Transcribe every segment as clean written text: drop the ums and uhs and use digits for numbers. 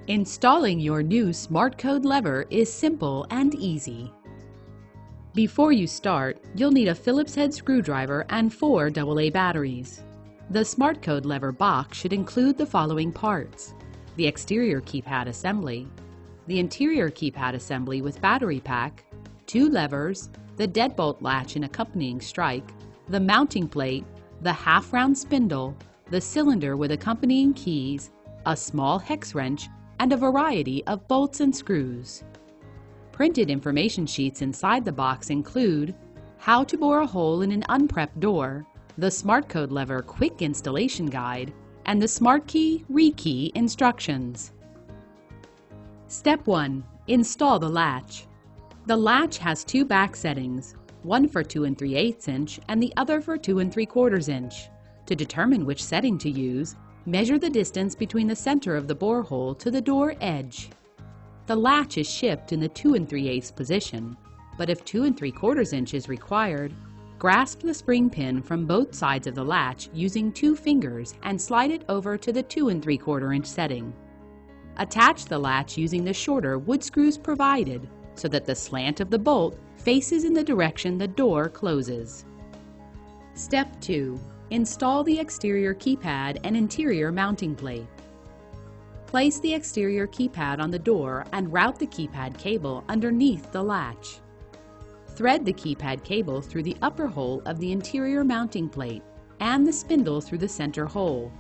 Installing your new SmartCode lever is simple and easy. Before you start, you'll need a Phillips head screwdriver and 4 AA batteries. The SmartCode lever box should include the following parts: the exterior keypad assembly, the interior keypad assembly with battery pack, 2 levers, the deadbolt latch and accompanying strike, the mounting plate, the half-round spindle, the cylinder with accompanying keys, a small hex wrench, and a variety of bolts and screws. Printed information sheets inside the box include how to bore a hole in an unprepped door, the SmartCode lever quick installation guide, and the SmartKey rekey instructions. Step 1. Install the latch. The latch has 2 back settings, one for 2 3/8 inch and the other for 2 3/4 inch. To determine which setting to use, measure the distance between the center of the borehole to the door edge. The latch is shipped in the 2 3/8 position, but if 2 3/4 inch is required, grasp the spring pin from both sides of the latch using 2 fingers and slide it over to the 2 3/4 inch setting. Attach the latch using the shorter wood screws provided so that the slant of the bolt faces in the direction the door closes. Step 2. Install the exterior keypad and interior mounting plate. Place the exterior keypad on the door and route the keypad cable underneath the latch. Thread the keypad cable through the upper hole of the interior mounting plate and the spindle through the center hole.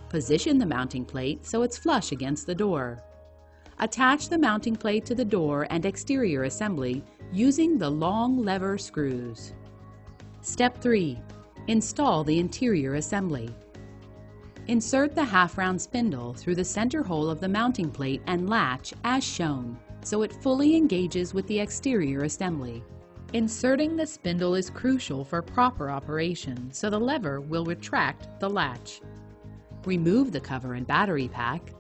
Position the mounting plate so it's flush against the door. Attach the mounting plate to the door and exterior assembly using the long lever screws. Step 3. Install the interior assembly. Insert the half-round spindle through the center hole of the mounting plate and latch as shown, so it fully engages with the exterior assembly. Inserting the spindle is crucial for proper operation, so the lever will retract the latch. Remove the cover and battery pack.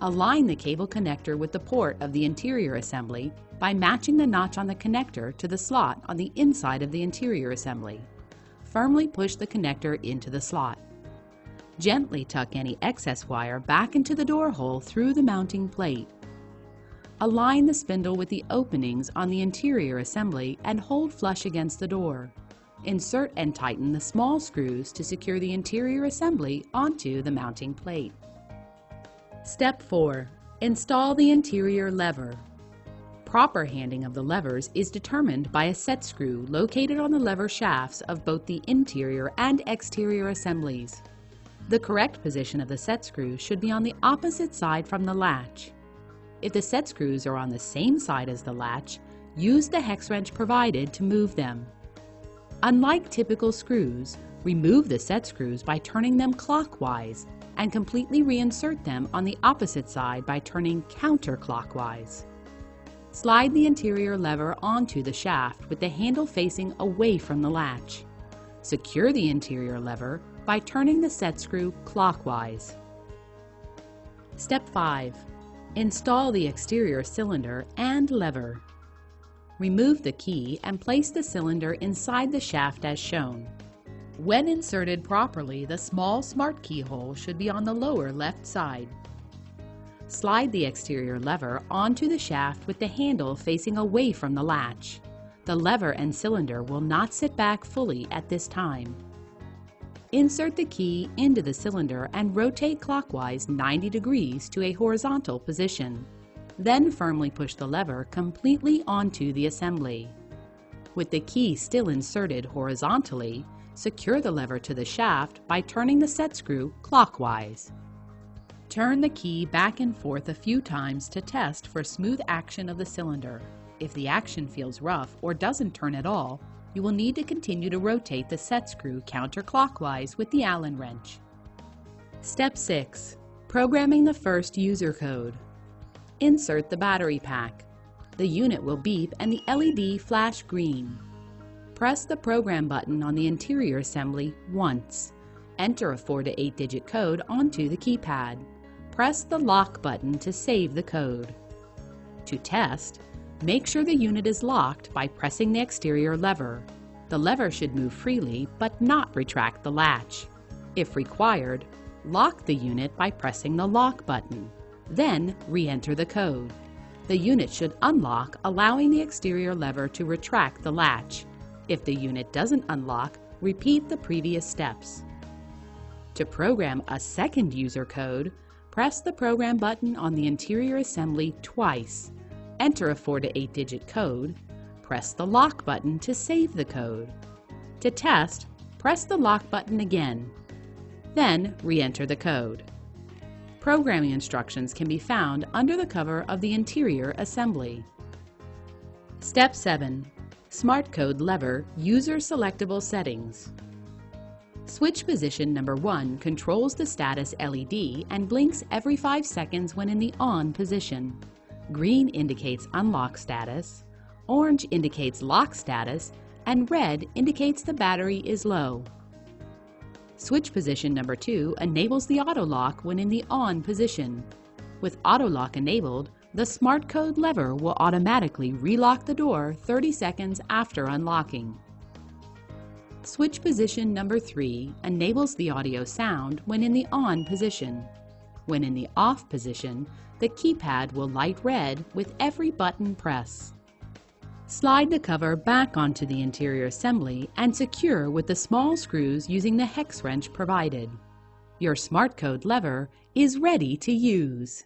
Align the cable connector with the port of the interior assembly by matching the notch on the connector to the slot on the inside of the interior assembly. Firmly push the connector into the slot. Gently tuck any excess wire back into the door hole through the mounting plate. Align the spindle with the openings on the interior assembly and hold flush against the door. Insert and tighten the small screws to secure the interior assembly onto the mounting plate. Step 4. Install the interior lever. Proper handing of the levers is determined by a set screw located on the lever shafts of both the interior and exterior assemblies. The correct position of the set screw should be on the opposite side from the latch. If the set screws are on the same side as the latch, use the hex wrench provided to move them. Unlike typical screws, remove the set screws by turning them clockwise and completely reinsert them on the opposite side by turning counterclockwise. Slide the interior lever onto the shaft with the handle facing away from the latch. Secure the interior lever by turning the set screw clockwise. Step 5. Install the exterior cylinder and lever. Remove the key and place the cylinder inside the shaft as shown. When inserted properly, the small smart keyhole should be on the lower left side. Slide the exterior lever onto the shaft with the handle facing away from the latch. The lever and cylinder will not sit back fully at this time. Insert the key into the cylinder and rotate clockwise 90 degrees to a horizontal position. Then firmly push the lever completely onto the assembly. With the key still inserted horizontally, secure the lever to the shaft by turning the set screw clockwise. Turn the key back and forth a few times to test for smooth action of the cylinder. If the action feels rough or doesn't turn at all, you will need to continue to rotate the set screw counterclockwise with the Allen wrench. Step 6. Programming the first user code. Insert the battery pack. The unit will beep and the LED flash green. Press the program button on the interior assembly once. Enter a 4 to 8 digit code onto the keypad. Press the lock button to save the code. To test, make sure the unit is locked by pressing the exterior lever. The lever should move freely but not retract the latch. If required, lock the unit by pressing the lock button. Then re-enter the code. The unit should unlock, allowing the exterior lever to retract the latch. If the unit doesn't unlock, repeat the previous steps. To program a second user code, press the Program button on the interior assembly twice. Enter a 4 to 8-digit code. Press the Lock button to save the code. To test, press the Lock button again. Then re-enter the code. Programming instructions can be found under the cover of the interior assembly. Step 7. SmartCode Lever User Selectable Settings. Switch position number 1 controls the status LED and blinks every 5 seconds when in the on position. Green indicates unlock status, orange indicates lock status, and red indicates the battery is low. Switch position number 2 enables the auto lock when in the on position. With auto lock enabled, the SmartCode lever will automatically relock the door 30 seconds after unlocking. Switch position number 3 enables the audio sound when in the on position. When in the off position, the keypad will light red with every button press. Slide the cover back onto the interior assembly and secure with the small screws using the hex wrench provided. Your SmartCode lever is ready to use.